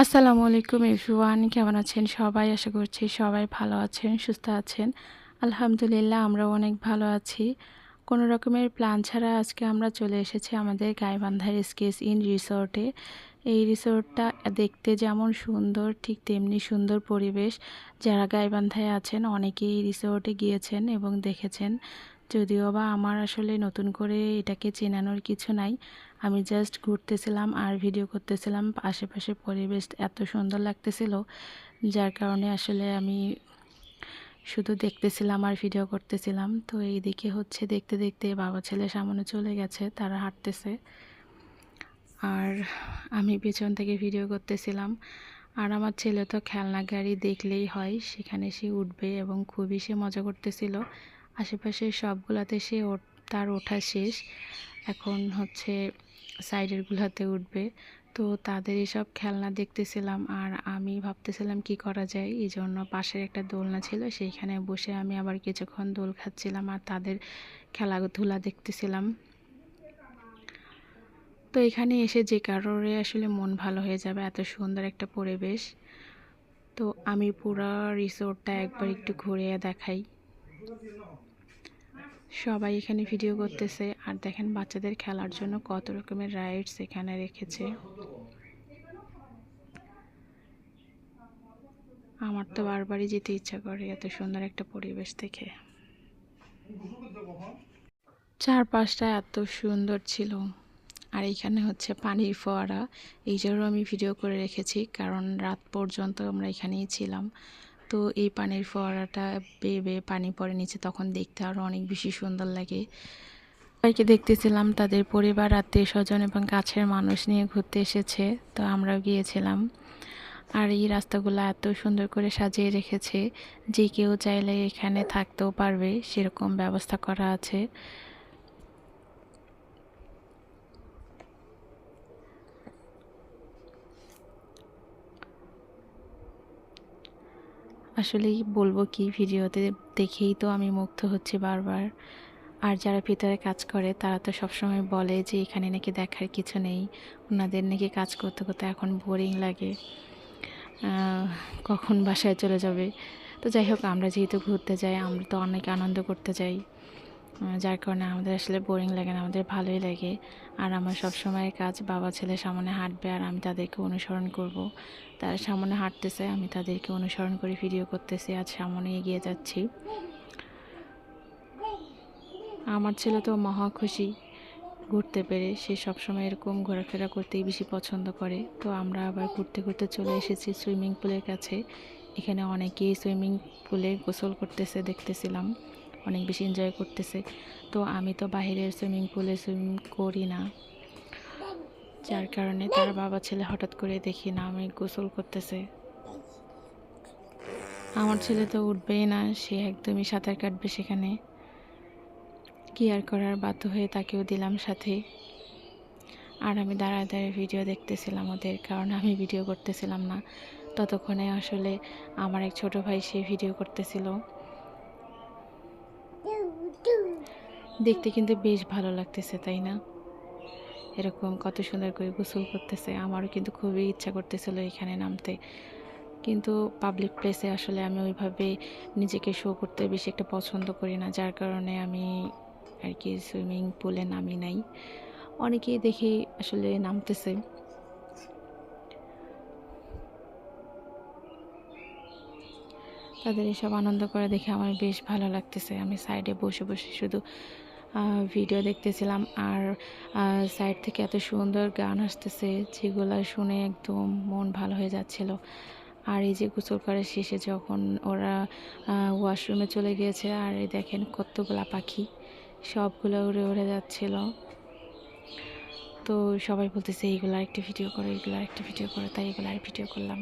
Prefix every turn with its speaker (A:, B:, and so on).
A: আসসালামু আলাইকুম এভরিওয়ান, কেমন আছেন সবাই? আশা করছি সবাই ভালো আছেন, সুস্থ আছেন। আলহামদুলিল্লাহ, আমরাও অনেক ভালো আছি। কোনো রকমের প্ল্যান ছাড়া আজকে আমরা চলে এসেছি আমাদের গাইবান্ধার স্কেচ ইন রিসোর্টে। এই রিসোর্টটা দেখতে যেমন সুন্দর, ঠিক তেমনি সুন্দর পরিবেশ। যারা গাইবান্ধায় আছেন অনেকেই এই রিসোর্টে গিয়েছেন এবং দেখেছেন। যদিও বা আমার আসলে নতুন করে এটাকে চেনানোর কিছু নাই। আমি জাস্ট ঘুরতেছিলাম আর ভিডিও করতেছিলাম। আশেপাশে পরিবেশ এত সুন্দর লাগতেছিল, যার কারণে আসলে আমি শুধু দেখতেছিলাম আর ভিডিও করতেছিলাম। তো এইদিকে হচ্ছে দেখতে দেখতে বাবা ছেলে সামনে চলে গেছে, তারা হাঁটতেছে আর আমি পেছন থেকে ভিডিও করতেছিলাম। আর আমার ছেলে তো খেলনা গাড়ি দেখলেই হয়, সেখানে সে উঠবে এবং খুবই সে মজা করতেছিল। আশেপাশে সবগুলাতে সে তার ওঠা শেষ, এখন হচ্ছে সাইডের গুলাতে উঠবে। তো তাদের এসব খেলনা দেখতেছিলাম আর আমি ভাবতেছিলাম কি করা যায়। এই জন্য পাশের একটা দোলনা ছিল, সেইখানে বসে আমি আবার কিছুক্ষণ দোল খাচ্ছিলাম আর তাদের খেলাধুলা দেখতেছিলাম। তো এখানে এসে যে কারোরে আসলে মন ভালো হয়ে যাবে, এত সুন্দর একটা পরিবেশ। তো আমি পুরো রিসোর্টটা একবার একটু ঘুরিয়ে দেখাই। সবাই এখানে ভিডিও করতেছে আর দেখেন বাচ্চাদের খেলার জন্য কত রকমের রাইডস এখানে রেখেছে। আমার তো বারবারই যেতে ইচ্ছা করে এত সুন্দর একটা পরিবেশ দেখে। চারপাশটা এত সুন্দর ছিল। আর এখানে হচ্ছে পানির ফোয়ারা, এই জন্য আমি ভিডিও করে রেখেছি, কারণ রাত পর্যন্ত আমরা এখানেই ছিলাম। তো এই পানির ফোয়ারাটা বেয়ে বেয়ে পানি পড়ে নিচে, তখন দেখতে আরও অনেক বেশি সুন্দর লাগে। সবাইকে দেখতেছিলাম, তাদের পরিবার, আত্মীয় স্বজন এবং কাছের মানুষ নিয়ে ঘুরতে এসেছে। তো আমরাও গিয়েছিলাম। আর এই রাস্তাগুলো এত সুন্দর করে সাজিয়ে রেখেছে, যে কেউ চাইলে এখানে থাকতেও পারবে, সেরকম ব্যবস্থা করা আছে। আসলেই বলবো কি, ভিডিওতে দেখেই তো আমি মুগ্ধ হচ্ছি বারবার। আর যারা ভিতরে কাজ করে তারা তো সবসময় বলে যে এখানে নাকি দেখার কিছু নেই, ওনাদের নাকি কাজ করতে করতে এখন বোরিং লাগে, কখন বাসায় চলে যাবে। তো যাই হোক, আমরা যেহেতু ঘুরতে যাই, আমরা তো অনেক আনন্দ করতে যাই, যার কারণে আমাদের আসলে বোরিং লাগে না, আমাদের ভালোই লাগে। আর আমার সবসময় কাজ, বাবা ছেলে সামনে হাঁটবে আর আমি তাদেরকে অনুসরণ করব। তারা সামনে হাঁটতেছে, আমি তাদেরকে অনুসরণ করে ভিডিও করতেছি, আজ সামনে এগিয়ে যাচ্ছি। আমার ছেলে তো মহা খুশি ঘুরতে পেরে, সে সবসময় এরকম ঘোরাফেরা করতেই বেশি পছন্দ করে। তো আমরা আবার ঘুরতে ঘুরতে চলে এসেছি সুইমিং পুলের কাছে। এখানে অনেকেই সুইমিং পুলে গোসল করতেছে দেখতেছিলাম, অনেক বেশি এনজয় করতেছে। তো আমি তো বাহিরের সুইমিং পুলে সুইমিং করি না, যার কারণে তার বাবা ছেলে হঠাৎ করে দেখি না আমি গোসল করতেছে। আমার ছেলে তো উঠবেই না, সে একদমই সাঁতার কাটবে সেখানে। কি আর করার, বাধ্য হয়ে তাকেও দিলাম সাথে। আর আমি দাঁড়ায় দাঁড়িয়ে ভিডিও দেখতেছিলাম ওদের, কারণ আমি ভিডিও করতেছিলাম না। ততক্ষণে আসলে আমার এক ছোট ভাই, সে ভিডিও করতেছিল। দেখতে কিন্তু বেশ ভালো লাগতেছে, তাই না? এরকম কত সুন্দর করে গোসল করতেছে, আমারও কিন্তু খুবই ইচ্ছা করতেছিল এখানে নামতে। কিন্তু পাবলিক প্লেসে আসলে আমি ওইভাবে নিজেকে শো করতে বেশি একটা পছন্দ করি না, যার কারণে আমি আর কি সুইমিং পুলে নামি নাই। অনেকেই দেখি আসলে নামতেছে। তাদের এসব আনন্দ করে দেখে আমার বেশ ভালো লাগতেছে। আমি সাইডে বসে বসে শুধু ভিডিও দেখতেছিলাম আর সাইড থেকে এত সুন্দর গান আসতেছে, যেগুলো শুনে একদম মন ভালো হয়ে যাচ্ছিল। আর এই যে গোসল করার শেষে যখন ওরা ওয়াশরুমে চলে গিয়েছে, আর এই দেখেন কতগুলা পাখি, সবগুলো উড়ে উড়ে যাচ্ছিল। তো সবাই বলতেছে এইগুলো আরেকটি ভিডিও করো, এইগুলো আরেকটি ভিডিও করো, তাই এগুলো আর ভিডিও করলাম।